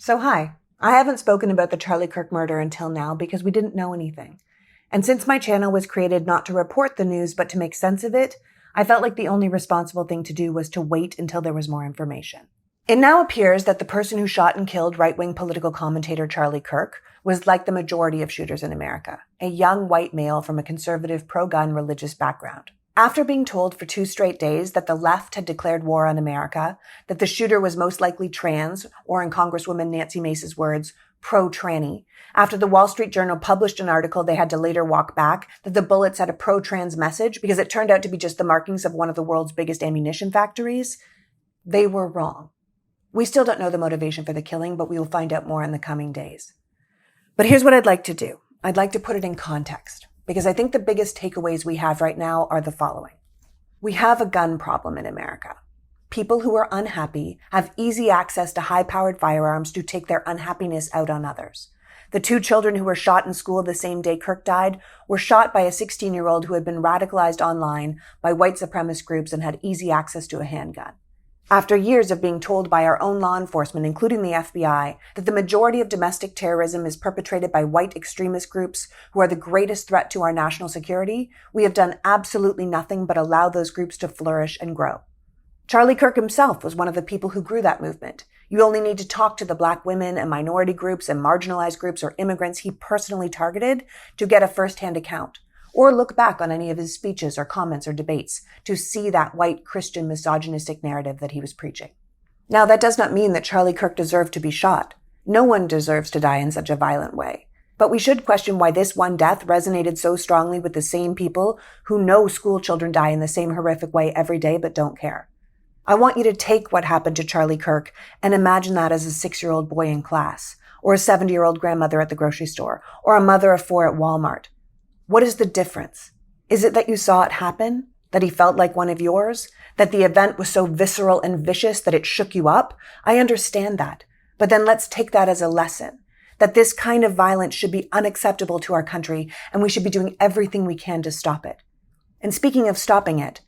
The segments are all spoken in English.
So hi, I haven't spoken about the Charlie Kirk murder until now because we didn't know anything. And since my channel was created not to report the news but to make sense of it, I felt like the only responsible thing to do was to wait until there was more information. It now appears that the person who shot and killed right-wing political commentator Charlie Kirk was like the majority of shooters in America, a young white male from a conservative pro-gun religious background. After being told for 2 straight days that the left had declared war on America, that the shooter was most likely trans, or in Congresswoman Nancy Mace's words, pro-tranny, after the Wall Street Journal published an article they had to later walk back that the bullets had a pro-trans message because it turned out to be just the markings of one of the world's biggest ammunition factories, they were wrong. We still don't know the motivation for the killing, but we will find out more in the coming days. But here's what I'd like to do. I'd like to put it in context, because I think the biggest takeaways we have right now are the following. We have a gun problem in America. People who are unhappy have easy access to high-powered firearms to take their unhappiness out on others. The 2 children who were shot in school the same day Kirk died were shot by a 16-year-old who had been radicalized online by white supremacist groups and had easy access to a handgun. After years of being told by our own law enforcement, including the FBI, that the majority of domestic terrorism is perpetrated by white extremist groups who are the greatest threat to our national security, we have done absolutely nothing but allow those groups to flourish and grow. Charlie Kirk himself was one of the people who grew that movement. You only need to talk to the Black women and minority groups and marginalized groups or immigrants he personally targeted to get a first-hand account. Or look back on any of his speeches or comments or debates to see that white Christian misogynistic narrative that he was preaching. Now, that does not mean that Charlie Kirk deserved to be shot. No one deserves to die in such a violent way. But we should question why this one death resonated so strongly with the same people who know school children die in the same horrific way every day but don't care. I want you to take what happened to Charlie Kirk and imagine that as a 6-year-old boy in class, or a 70-year-old grandmother at the grocery store, or a mother of 4 at Walmart. What is the difference? Is it that you saw it happen? That he felt like one of yours? That the event was so visceral and vicious that it shook you up? I understand that. But then let's take that as a lesson. That this kind of violence should be unacceptable to our country, and we should be doing everything we can to stop it. And speaking of stopping it,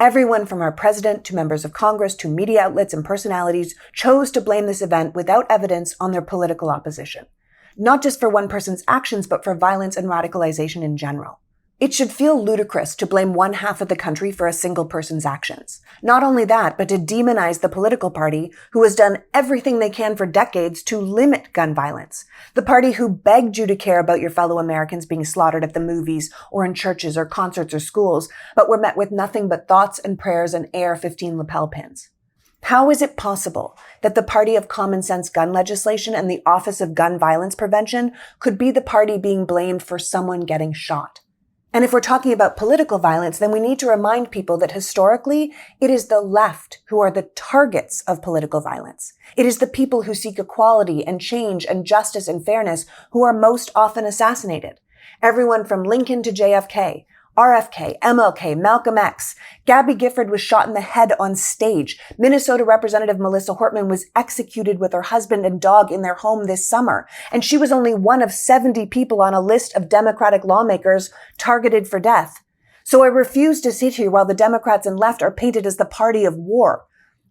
everyone from our president to members of Congress to media outlets and personalities chose to blame this event without evidence on their political opposition. Not just for one person's actions, but for violence and radicalization in general. It should feel ludicrous to blame one half of the country for a single person's actions. Not only that, but to demonize the political party who has done everything they can for decades to limit gun violence. The party who begged you to care about your fellow Americans being slaughtered at the movies or in churches or concerts or schools, but were met with nothing but thoughts and prayers and AR-15 lapel pins. How is it possible that the party of common sense gun legislation and the Office of Gun Violence Prevention could be the party being blamed for someone getting shot? And if we're talking about political violence, then we need to remind people that historically, it is the left who are the targets of political violence. It is the people who seek equality and change and justice and fairness who are most often assassinated. Everyone from Lincoln to JFK, RFK, MLK, Malcolm X. Gabby Gifford was shot in the head on stage. Minnesota Representative Melissa Hortman was executed with her husband and dog in their home this summer. And she was only one of 70 people on a list of Democratic lawmakers targeted for death. So I refuse to sit here while the Democrats and left are painted as the party of war.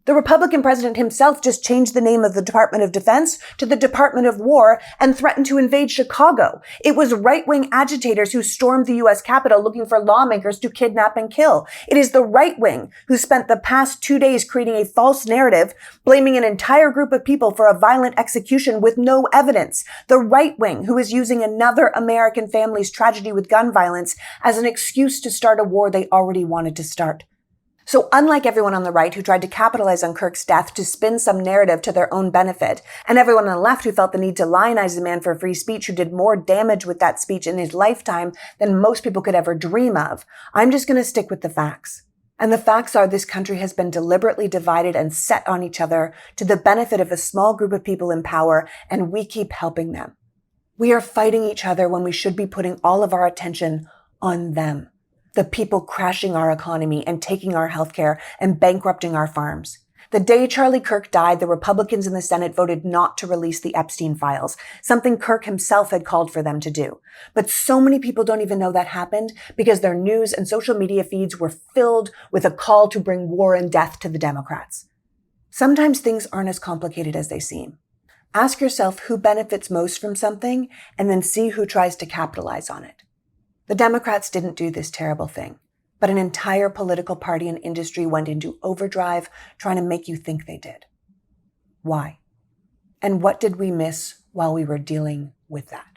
The Republican president himself just changed the name of the Department of Defense to the Department of War and threatened to invade Chicago. It was right-wing agitators who stormed the U.S. Capitol looking for lawmakers to kidnap and kill. It is the right wing who spent the past 2 days creating a false narrative, blaming an entire group of people for a violent execution with no evidence. The right wing who is using another American family's tragedy with gun violence as an excuse to start a war they already wanted to start. So unlike everyone on the right who tried to capitalize on Kirk's death to spin some narrative to their own benefit, and everyone on the left who felt the need to lionize a man for free speech who did more damage with that speech in his lifetime than most people could ever dream of, I'm just going to stick with the facts. And the facts are this country has been deliberately divided and set on each other to the benefit of a small group of people in power, and we keep helping them. We are fighting each other when we should be putting all of our attention on them. The people crashing our economy and taking our healthcare and bankrupting our farms. The day Charlie Kirk died, the Republicans in the Senate voted not to release the Epstein files, something Kirk himself had called for them to do. But so many people don't even know that happened because their news and social media feeds were filled with a call to bring war and death to the Democrats. Sometimes things aren't as complicated as they seem. Ask yourself who benefits most from something and then see who tries to capitalize on it. The Democrats didn't do this terrible thing, but an entire political party and industry went into overdrive trying to make you think they did. Why? And what did we miss while we were dealing with that?